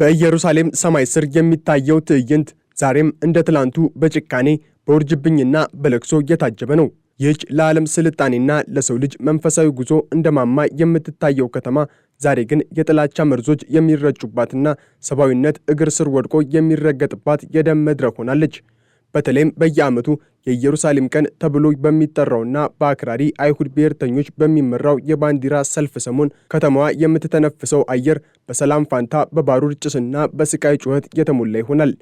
በኢየሩሳሌም ሰማይ ስር የሚታየው ትዕይንት ዛሬም እንደ ትላንቱ በጭካኔ በውርጅብኝና በለቅሶ የታጀበ ነው። ይህች ለዓለም ስልጣኔና ለሰው ልጅ መንፈሳዊ ጉዞ እንደማማ የምትታየው ከተማ ዛሬ ግን የጥላቻ መርዞች የሚረጩባትና ሰብአዊነት እግር ስር ወድቆ የሚረገጥባት የደም መድረክ ሆናለች። በተለይም በየዓመቱ የኢየሩሳሌም ቀን ተብሎ በሚጠራውና በአክራሪ አይሁድ ብሔርተኞች በሚመራው የባንዲራ ሰልፍ ሰሞን ከተማዋ የምትተነፍሰው አየር በሰላም ፋንታ በባሩድ ጭስና በስቃይ ጩኸት የተሞላ ይሆናል።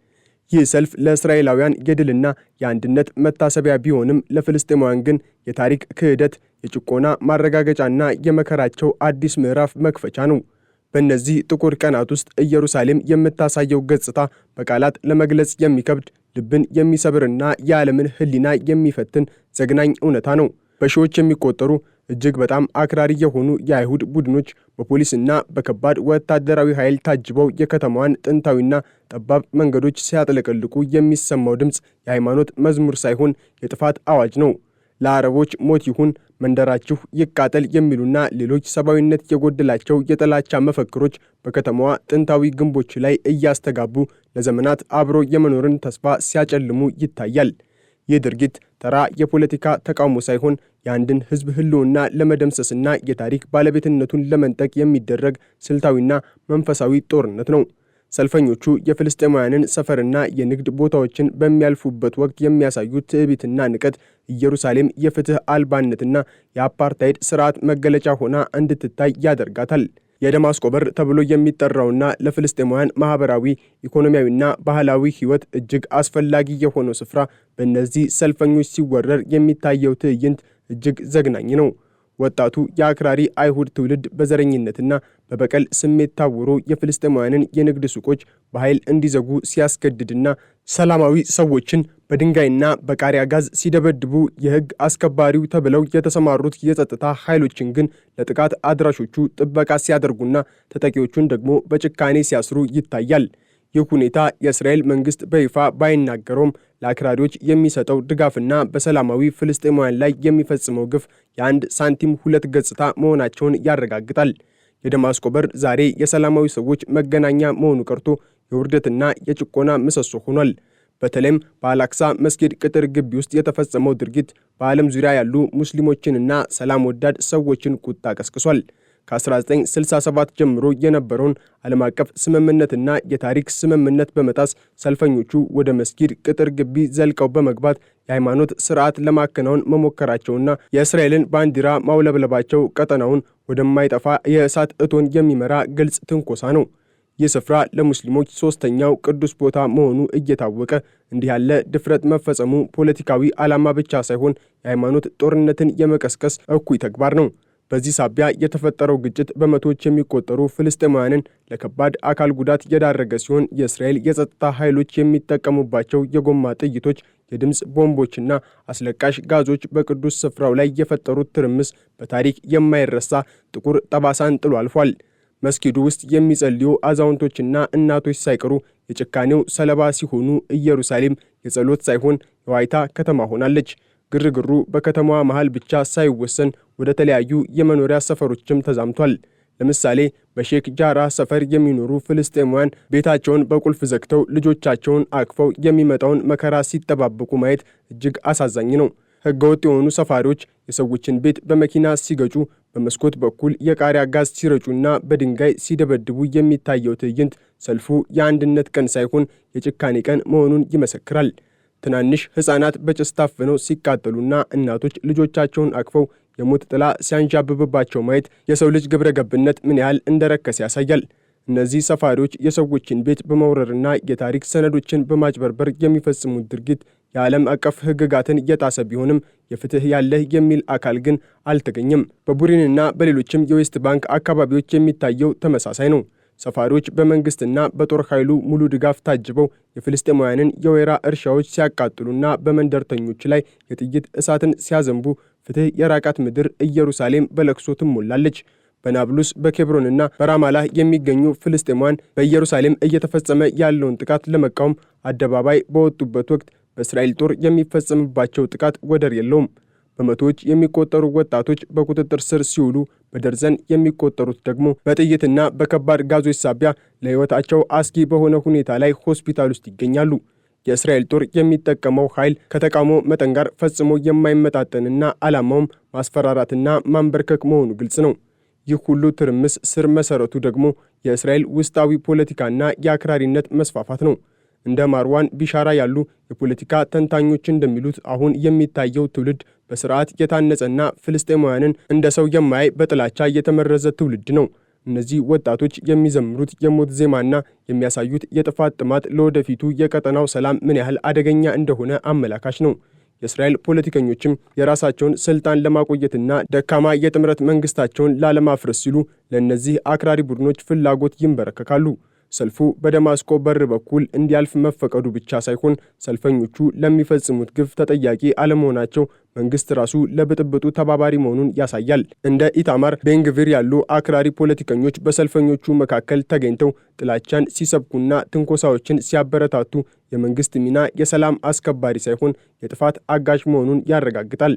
ይህ ሰልፍ ለእስራኤላውያን የድልና የአንድነት መታሰቢያ ቢሆንም ለፍልስጤማውያን ግን የታሪክ ክህደት፣ የጭቆና ማረጋገጫና የመከራቸው አዲስ ምዕራፍ መክፈቻ ነው። በእነዚህ ጥቁር ቀናት ውስጥ ኢየሩሳሌም የምታሳየው ገጽታ በቃላት ለመግለጽ የሚከብድ ልብን የሚሰብርና የዓለምን ሕሊና የሚፈትን ዘግናኝ እውነታ ነው። በሺዎች የሚቆጠሩ እጅግ በጣም አክራሪ የሆኑ የአይሁድ ቡድኖች በፖሊስና በከባድ ወታደራዊ ኃይል ታጅበው የከተማዋን ጥንታዊና ጠባብ መንገዶች ሲያጥለቀልቁ የሚሰማው ድምፅ የሃይማኖት መዝሙር ሳይሆን የጥፋት አዋጅ ነው። ለአረቦች ሞት ይሁን፣ መንደራችሁ ይቃጠል የሚሉና ሌሎች ሰብአዊነት የጎደላቸው የጥላቻ መፈክሮች በከተማዋ ጥንታዊ ግንቦች ላይ እያስተጋቡ ለዘመናት አብሮ የመኖርን ተስፋ ሲያጨልሙ ይታያል። ይህ ድርጊት ተራ የፖለቲካ ተቃውሞ ሳይሆን የአንድን ሕዝብ ሕልውና ለመደምሰስና የታሪክ ባለቤትነቱን ለመንጠቅ የሚደረግ ስልታዊና መንፈሳዊ ጦርነት ነው። ሰልፈኞቹ የፍልስጤማውያንን ሰፈርና የንግድ ቦታዎችን በሚያልፉበት ወቅት የሚያሳዩት ትዕቢትና ንቀት ኢየሩሳሌም የፍትህ አልባነትና የአፓርታይድ ስርዓት መገለጫ ሆና እንድትታይ ያደርጋታል። የደማስቆ በር ተብሎ የሚጠራውና ለፍልስጤማውያን ማህበራዊ፣ ኢኮኖሚያዊና ባህላዊ ህይወት እጅግ አስፈላጊ የሆነው ስፍራ በእነዚህ ሰልፈኞች ሲወረር የሚታየው ትዕይንት እጅግ ዘግናኝ ነው። ወጣቱ የአክራሪ አይሁድ ትውልድ በዘረኝነትና በበቀል ስሜት ታውሮ የፍልስጤማውያንን የንግድ ሱቆች በኃይል እንዲዘጉ ሲያስገድድና ሰላማዊ ሰዎችን በድንጋይና በቃሪያ ጋዝ ሲደበድቡ የህግ አስከባሪው ተብለው የተሰማሩት የጸጥታ ኃይሎችን ግን ለጥቃት አድራሾቹ ጥበቃ ሲያደርጉና ተጠቂዎቹን ደግሞ በጭካኔ ሲያስሩ ይታያል። ይህ ሁኔታ የእስራኤል መንግስት በይፋ ባይናገረውም ለአክራሪዎች የሚሰጠው ድጋፍና በሰላማዊ ፍልስጤማውያን ላይ የሚፈጽመው ግፍ የአንድ ሳንቲም ሁለት ገጽታ መሆናቸውን ያረጋግጣል። የደማስቆ በር ዛሬ የሰላማዊ ሰዎች መገናኛ መሆኑ ቀርቶ የውርደትና የጭቆና ምሰሶ ሆኗል። በተለይም በአላክሳ መስጊድ ቅጥር ግቢ ውስጥ የተፈጸመው ድርጊት በዓለም ዙሪያ ያሉ ሙስሊሞችንና ሰላም ወዳድ ሰዎችን ቁጣ ቀስቅሷል። ከ1967 ጀምሮ የነበረውን ዓለም አቀፍ ስምምነትና የታሪክ ስምምነት በመጣስ ሰልፈኞቹ ወደ መስጊድ ቅጥር ግቢ ዘልቀው በመግባት የሃይማኖት ስርዓት ለማከናወን መሞከራቸውና የእስራኤልን ባንዲራ ማውለብለባቸው ቀጠናውን ወደማይጠፋ የእሳት እቶን የሚመራ ግልጽ ትንኮሳ ነው። ይህ ስፍራ ለሙስሊሞች ሶስተኛው ቅዱስ ቦታ መሆኑ እየታወቀ እንዲህ ያለ ድፍረት መፈጸሙ ፖለቲካዊ ዓላማ ብቻ ሳይሆን የሃይማኖት ጦርነትን የመቀስቀስ እኩይ ተግባር ነው። በዚህ ሳቢያ የተፈጠረው ግጭት በመቶዎች የሚቆጠሩ ፍልስጤማውያንን ለከባድ አካል ጉዳት የዳረገ ሲሆን የእስራኤል የጸጥታ ኃይሎች የሚጠቀሙባቸው የጎማ ጥይቶች፣ የድምፅ ቦምቦችና አስለቃሽ ጋዞች በቅዱስ ስፍራው ላይ የፈጠሩት ትርምስ በታሪክ የማይረሳ ጥቁር ጠባሳን ጥሎ አልፏል። መስጊዱ ውስጥ የሚጸልዩ አዛውንቶችና እናቶች ሳይቀሩ የጭካኔው ሰለባ ሲሆኑ ኢየሩሳሌም የጸሎት ሳይሆን የዋይታ ከተማ ሆናለች። ግርግሩ በከተማዋ መሃል ብቻ ሳይወሰን ወደ ተለያዩ የመኖሪያ ሰፈሮችም ተዛምቷል። ለምሳሌ በሼክ ጃራ ሰፈር የሚኖሩ ፍልስጤማውያን ቤታቸውን በቁልፍ ዘግተው ልጆቻቸውን አቅፈው የሚመጣውን መከራ ሲጠባበቁ ማየት እጅግ አሳዛኝ ነው። ሕገወጥ የሆኑ ሰፋሪዎች የሰዎችን ቤት በመኪና ሲገጩ፣ በመስኮት በኩል የቃሪያ ጋዝ ሲረጩና በድንጋይ ሲደበድቡ የሚታየው ትዕይንት ሰልፉ የአንድነት ቀን ሳይሆን የጭካኔ ቀን መሆኑን ይመሰክራል። ትናንሽ ሕፃናት በጭስ ታፍነው ሲቃጠሉና እናቶች ልጆቻቸውን አቅፈው የሞት ጥላ ሲያንዣብብባቸው ማየት የሰው ልጅ ግብረ ገብነት ምን ያህል እንደረከሰ ያሳያል። እነዚህ ሰፋሪዎች የሰዎችን ቤት በመውረርና የታሪክ ሰነዶችን በማጭበርበር የሚፈጽሙት ድርጊት የዓለም አቀፍ ሕግጋትን እየጣሰ ቢሆንም የፍትህ ያለህ የሚል አካል ግን አልተገኘም። በቡሪንና በሌሎችም የዌስት ባንክ አካባቢዎች የሚታየው ተመሳሳይ ነው። ሰፋሪዎች በመንግስትና በጦር ኃይሉ ሙሉ ድጋፍ ታጅበው የፍልስጤማውያንን የወይራ እርሻዎች ሲያቃጥሉና በመንደርተኞች ላይ የጥይት እሳትን ሲያዘንቡ ፍትህ የራቃት ምድር ኢየሩሳሌም በለቅሶ ትሞላለች። በናብሉስ በኬብሮንና በራማላህ የሚገኙ ፍልስጤማውያን በኢየሩሳሌም እየተፈጸመ ያለውን ጥቃት ለመቃወም አደባባይ በወጡበት ወቅት በእስራኤል ጦር የሚፈጸምባቸው ጥቃት ወደር የለውም። በመቶዎች የሚቆጠሩ ወጣቶች በቁጥጥር ስር ሲውሉ በደርዘን የሚቆጠሩት ደግሞ በጥይትና በከባድ ጋዞች ሳቢያ ለሕይወታቸው አስጊ በሆነ ሁኔታ ላይ ሆስፒታል ውስጥ ይገኛሉ። የእስራኤል ጦር የሚጠቀመው ኃይል ከተቃውሞ መጠን ጋር ፈጽሞ የማይመጣጠንና ዓላማውም ማስፈራራትና ማንበርከክ መሆኑ ግልጽ ነው። ይህ ሁሉ ትርምስ ስር መሰረቱ ደግሞ የእስራኤል ውስጣዊ ፖለቲካና የአክራሪነት መስፋፋት ነው። እንደ ማርዋን ቢሻራ ያሉ የፖለቲካ ተንታኞች እንደሚሉት አሁን የሚታየው ትውልድ በስርዓት የታነጸና ፍልስጤማውያንን እንደ ሰው የማያይ በጥላቻ የተመረዘ ትውልድ ነው። እነዚህ ወጣቶች የሚዘምሩት የሞት ዜማና የሚያሳዩት የጥፋት ጥማት ለወደፊቱ የቀጠናው ሰላም ምን ያህል አደገኛ እንደሆነ አመላካች ነው። የእስራኤል ፖለቲከኞችም የራሳቸውን ስልጣን ለማቆየትና ደካማ የጥምረት መንግስታቸውን ላለማፍረስ ሲሉ ለእነዚህ አክራሪ ቡድኖች ፍላጎት ይንበረከካሉ። ሰልፉ በደማስቆ በር በኩል እንዲያልፍ መፈቀዱ ብቻ ሳይሆን ሰልፈኞቹ ለሚፈጽሙት ግፍ ተጠያቂ አለመሆናቸው መንግስት ራሱ ለብጥብጡ ተባባሪ መሆኑን ያሳያል። እንደ ኢታማር ቤንግቪር ያሉ አክራሪ ፖለቲከኞች በሰልፈኞቹ መካከል ተገኝተው ጥላቻን ሲሰብኩና ትንኮሳዎችን ሲያበረታቱ የመንግስት ሚና የሰላም አስከባሪ ሳይሆን የጥፋት አጋዥ መሆኑን ያረጋግጣል።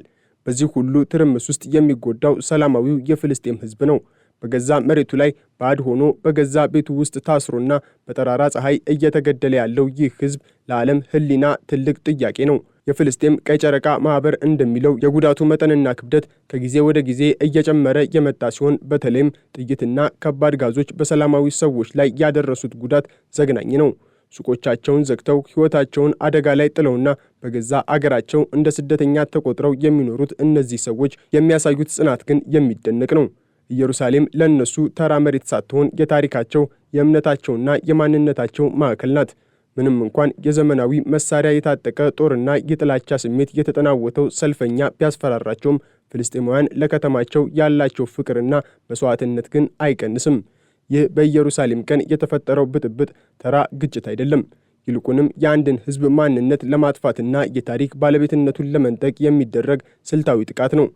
በዚህ ሁሉ ትርምስ ውስጥ የሚጎዳው ሰላማዊው የፍልስጤም ህዝብ ነው። በገዛ መሬቱ ላይ ባዕድ ሆኖ በገዛ ቤቱ ውስጥ ታስሮና በጠራራ ፀሐይ እየተገደለ ያለው ይህ ህዝብ ለዓለም ህሊና ትልቅ ጥያቄ ነው። የፍልስጤም ቀይ ጨረቃ ማህበር እንደሚለው የጉዳቱ መጠንና ክብደት ከጊዜ ወደ ጊዜ እየጨመረ የመጣ ሲሆን በተለይም ጥይትና ከባድ ጋዞች በሰላማዊ ሰዎች ላይ ያደረሱት ጉዳት ዘግናኝ ነው። ሱቆቻቸውን ዘግተው ህይወታቸውን አደጋ ላይ ጥለውና በገዛ አገራቸው እንደ ስደተኛ ተቆጥረው የሚኖሩት እነዚህ ሰዎች የሚያሳዩት ጽናት ግን የሚደነቅ ነው። ኢየሩሳሌም ለነሱ ተራ መሬት ሳትሆን የታሪካቸው የእምነታቸውና የማንነታቸው ማዕከል ናት። ምንም እንኳን የዘመናዊ መሳሪያ የታጠቀ ጦርና የጥላቻ ስሜት የተጠናወተው ሰልፈኛ ቢያስፈራራቸውም ፍልስጤማውያን ለከተማቸው ያላቸው ፍቅርና መስዋዕትነት ግን አይቀንስም። ይህ በኢየሩሳሌም ቀን የተፈጠረው ብጥብጥ ተራ ግጭት አይደለም። ይልቁንም የአንድን ህዝብ ማንነት ለማጥፋትና የታሪክ ባለቤትነቱን ለመንጠቅ የሚደረግ ስልታዊ ጥቃት ነው።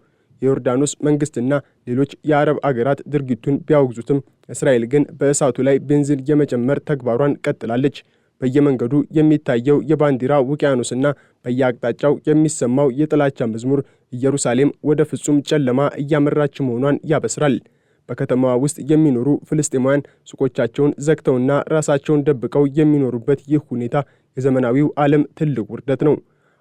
የዮርዳኖስ መንግስትና ሌሎች የአረብ አገራት ድርጊቱን ቢያወግዙትም እስራኤል ግን በእሳቱ ላይ ቤንዚን የመጨመር ተግባሯን ቀጥላለች። በየመንገዱ የሚታየው የባንዲራ ውቅያኖስና በየአቅጣጫው የሚሰማው የጥላቻ መዝሙር ኢየሩሳሌም ወደ ፍጹም ጨለማ እያመራች መሆኗን ያበስራል። በከተማዋ ውስጥ የሚኖሩ ፍልስጤማውያን ሱቆቻቸውን ዘግተውና ራሳቸውን ደብቀው የሚኖሩበት ይህ ሁኔታ የዘመናዊው ዓለም ትልቅ ውርደት ነው።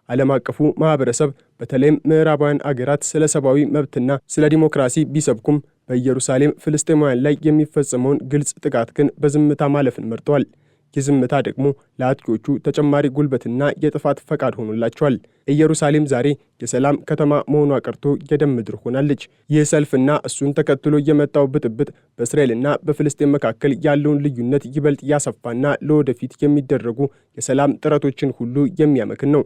ዓለም አቀፉ ማህበረሰብ በተለይም ምዕራባውያን አገራት ስለ ሰብአዊ መብትና ስለ ዲሞክራሲ ቢሰብኩም በኢየሩሳሌም ፍልስጤማውያን ላይ የሚፈጸመውን ግልጽ ጥቃት ግን በዝምታ ማለፍን መርጠዋል። ይህ ዝምታ ደግሞ ለአጥቂዎቹ ተጨማሪ ጉልበትና የጥፋት ፈቃድ ሆኖላቸዋል። ኢየሩሳሌም ዛሬ የሰላም ከተማ መሆኗ ቀርቶ የደም ምድር ሆናለች። ይህ ሰልፍና እሱን ተከትሎ የመጣው ብጥብጥ በእስራኤልና በፍልስጤም መካከል ያለውን ልዩነት ይበልጥ ያሰፋና ለወደፊት የሚደረጉ የሰላም ጥረቶችን ሁሉ የሚያመክን ነው።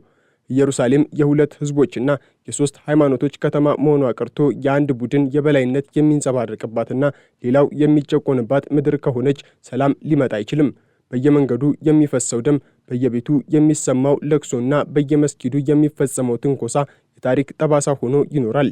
ኢየሩሳሌም የሁለት ህዝቦችና የሶስት ሃይማኖቶች ከተማ መሆኗ ቀርቶ የአንድ ቡድን የበላይነት የሚንጸባረቅባትና ሌላው የሚጨቆንባት ምድር ከሆነች ሰላም ሊመጣ አይችልም። በየመንገዱ የሚፈሰው ደም፣ በየቤቱ የሚሰማው ለቅሶና በየመስጊዱ የሚፈጸመው ትንኮሳ የታሪክ ጠባሳ ሆኖ ይኖራል።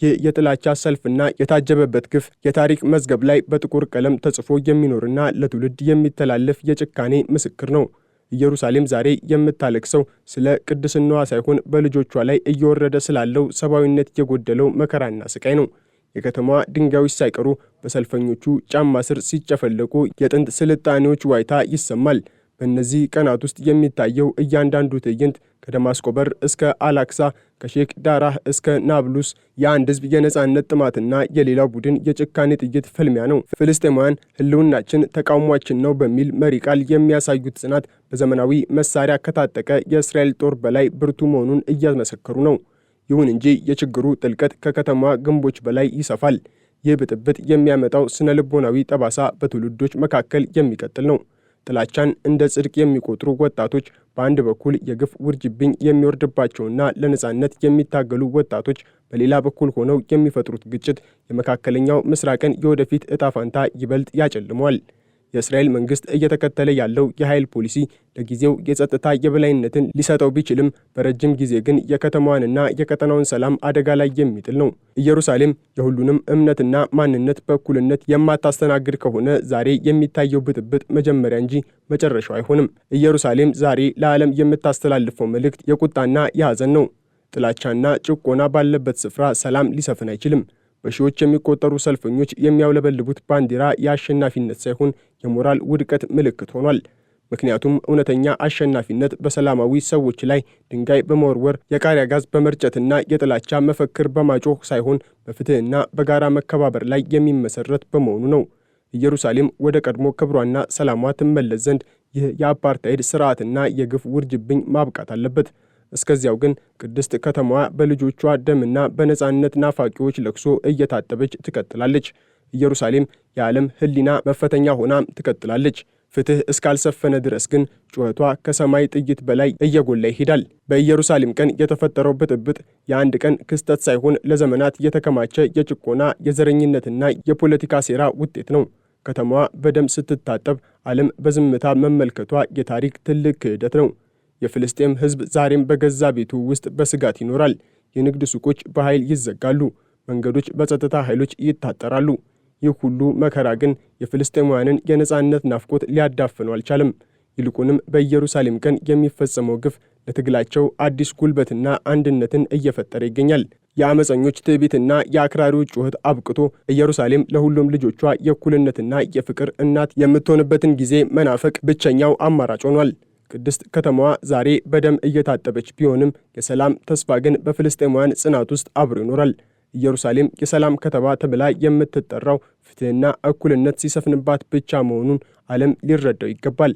ይህ የጥላቻ ሰልፍና የታጀበበት ግፍ የታሪክ መዝገብ ላይ በጥቁር ቀለም ተጽፎ የሚኖርና ለትውልድ የሚተላለፍ የጭካኔ ምስክር ነው። ኢየሩሳሌም ዛሬ የምታለቅሰው ስለ ቅድስናዋ ሳይሆን በልጆቿ ላይ እየወረደ ስላለው ሰብአዊነት የጎደለው መከራና ስቃይ ነው። የከተማዋ ድንጋዮች ሳይቀሩ በሰልፈኞቹ ጫማ ስር ሲጨፈለቁ የጥንት ስልጣኔዎች ዋይታ ይሰማል። በእነዚህ ቀናት ውስጥ የሚታየው እያንዳንዱ ትዕይንት ከደማስቆ በር እስከ አላክሳ፣ ከሼክ ዳራህ እስከ ናብሉስ የአንድ ህዝብ የነጻነት ጥማትና የሌላው ቡድን የጭካኔ ጥይት ፍልሚያ ነው። ፍልስጤማውያን ህልውናችን ተቃውሟችን ነው በሚል መሪ ቃል የሚያሳዩት ጽናት በዘመናዊ መሳሪያ ከታጠቀ የእስራኤል ጦር በላይ ብርቱ መሆኑን እያስመሰከሩ ነው። ይሁን እንጂ የችግሩ ጥልቀት ከከተማዋ ግንቦች በላይ ይሰፋል። ይህ ብጥብጥ የሚያመጣው ስነ ልቦናዊ ጠባሳ በትውልዶች መካከል የሚቀጥል ነው። ጥላቻን እንደ ጽድቅ የሚቆጥሩ ወጣቶች በአንድ በኩል የግፍ ውርጅብኝ የሚወርድባቸውና ለነጻነት የሚታገሉ ወጣቶች በሌላ በኩል ሆነው የሚፈጥሩት ግጭት የመካከለኛው ምስራቅን የወደፊት ዕጣ ፈንታ ይበልጥ ያጨልመዋል። የእስራኤል መንግስት እየተከተለ ያለው የኃይል ፖሊሲ ለጊዜው የጸጥታ የበላይነትን ሊሰጠው ቢችልም በረጅም ጊዜ ግን የከተማዋንና የቀጠናውን ሰላም አደጋ ላይ የሚጥል ነው። ኢየሩሳሌም የሁሉንም እምነትና ማንነት በእኩልነት የማታስተናግድ ከሆነ ዛሬ የሚታየው ብጥብጥ መጀመሪያ እንጂ መጨረሻው አይሆንም። ኢየሩሳሌም ዛሬ ለዓለም የምታስተላልፈው መልእክት የቁጣና የሐዘን ነው። ጥላቻና ጭቆና ባለበት ስፍራ ሰላም ሊሰፍን አይችልም። በሺዎች የሚቆጠሩ ሰልፈኞች የሚያውለበልቡት ባንዲራ የአሸናፊነት ሳይሆን የሞራል ውድቀት ምልክት ሆኗል። ምክንያቱም እውነተኛ አሸናፊነት በሰላማዊ ሰዎች ላይ ድንጋይ በመወርወር የቃሪያ ጋዝ በመርጨትና የጥላቻ መፈክር በማጮህ ሳይሆን በፍትህና በጋራ መከባበር ላይ የሚመሰረት በመሆኑ ነው። ኢየሩሳሌም ወደ ቀድሞ ክብሯና ሰላሟ ትመለስ ዘንድ ይህ የአፓርታይድ ስርዓትና የግፍ ውርጅብኝ ማብቃት አለበት። እስከዚያው ግን ቅድስት ከተማዋ በልጆቿ ደምና በነጻነት ናፋቂዎች ለቅሶ እየታጠበች ትቀጥላለች። ኢየሩሳሌም የዓለም ሕሊና መፈተኛ ሆና ትቀጥላለች። ፍትህ እስካልሰፈነ ድረስ ግን ጩኸቷ ከሰማይ ጥይት በላይ እየጎላ ይሄዳል። በኢየሩሳሌም ቀን የተፈጠረው ብጥብጥ የአንድ ቀን ክስተት ሳይሆን ለዘመናት የተከማቸ የጭቆና የዘረኝነትና የፖለቲካ ሴራ ውጤት ነው። ከተማዋ በደም ስትታጠብ ዓለም በዝምታ መመልከቷ የታሪክ ትልቅ ክህደት ነው። የፍልስጤም ሕዝብ ዛሬም በገዛ ቤቱ ውስጥ በስጋት ይኖራል። የንግድ ሱቆች በኃይል ይዘጋሉ፣ መንገዶች በጸጥታ ኃይሎች ይታጠራሉ። ይህ ሁሉ መከራ ግን የፍልስጤማውያንን የነጻነት ናፍቆት ሊያዳፍነው አልቻለም። ይልቁንም በኢየሩሳሌም ቀን የሚፈጸመው ግፍ ለትግላቸው አዲስ ጉልበትና አንድነትን እየፈጠረ ይገኛል። የአመፀኞች ትዕቢትና የአክራሪዎች ጩኸት አብቅቶ ኢየሩሳሌም ለሁሉም ልጆቿ የእኩልነትና የፍቅር እናት የምትሆንበትን ጊዜ መናፈቅ ብቸኛው አማራጭ ሆኗል። ቅድስት ከተማዋ ዛሬ በደም እየታጠበች ቢሆንም የሰላም ተስፋ ግን በፍልስጤማውያን ጽናት ውስጥ አብሮ ይኖራል። ኢየሩሳሌም የሰላም ከተማ ተብላ የምትጠራው ፍትህና እኩልነት ሲሰፍንባት ብቻ መሆኑን ዓለም ሊረዳው ይገባል።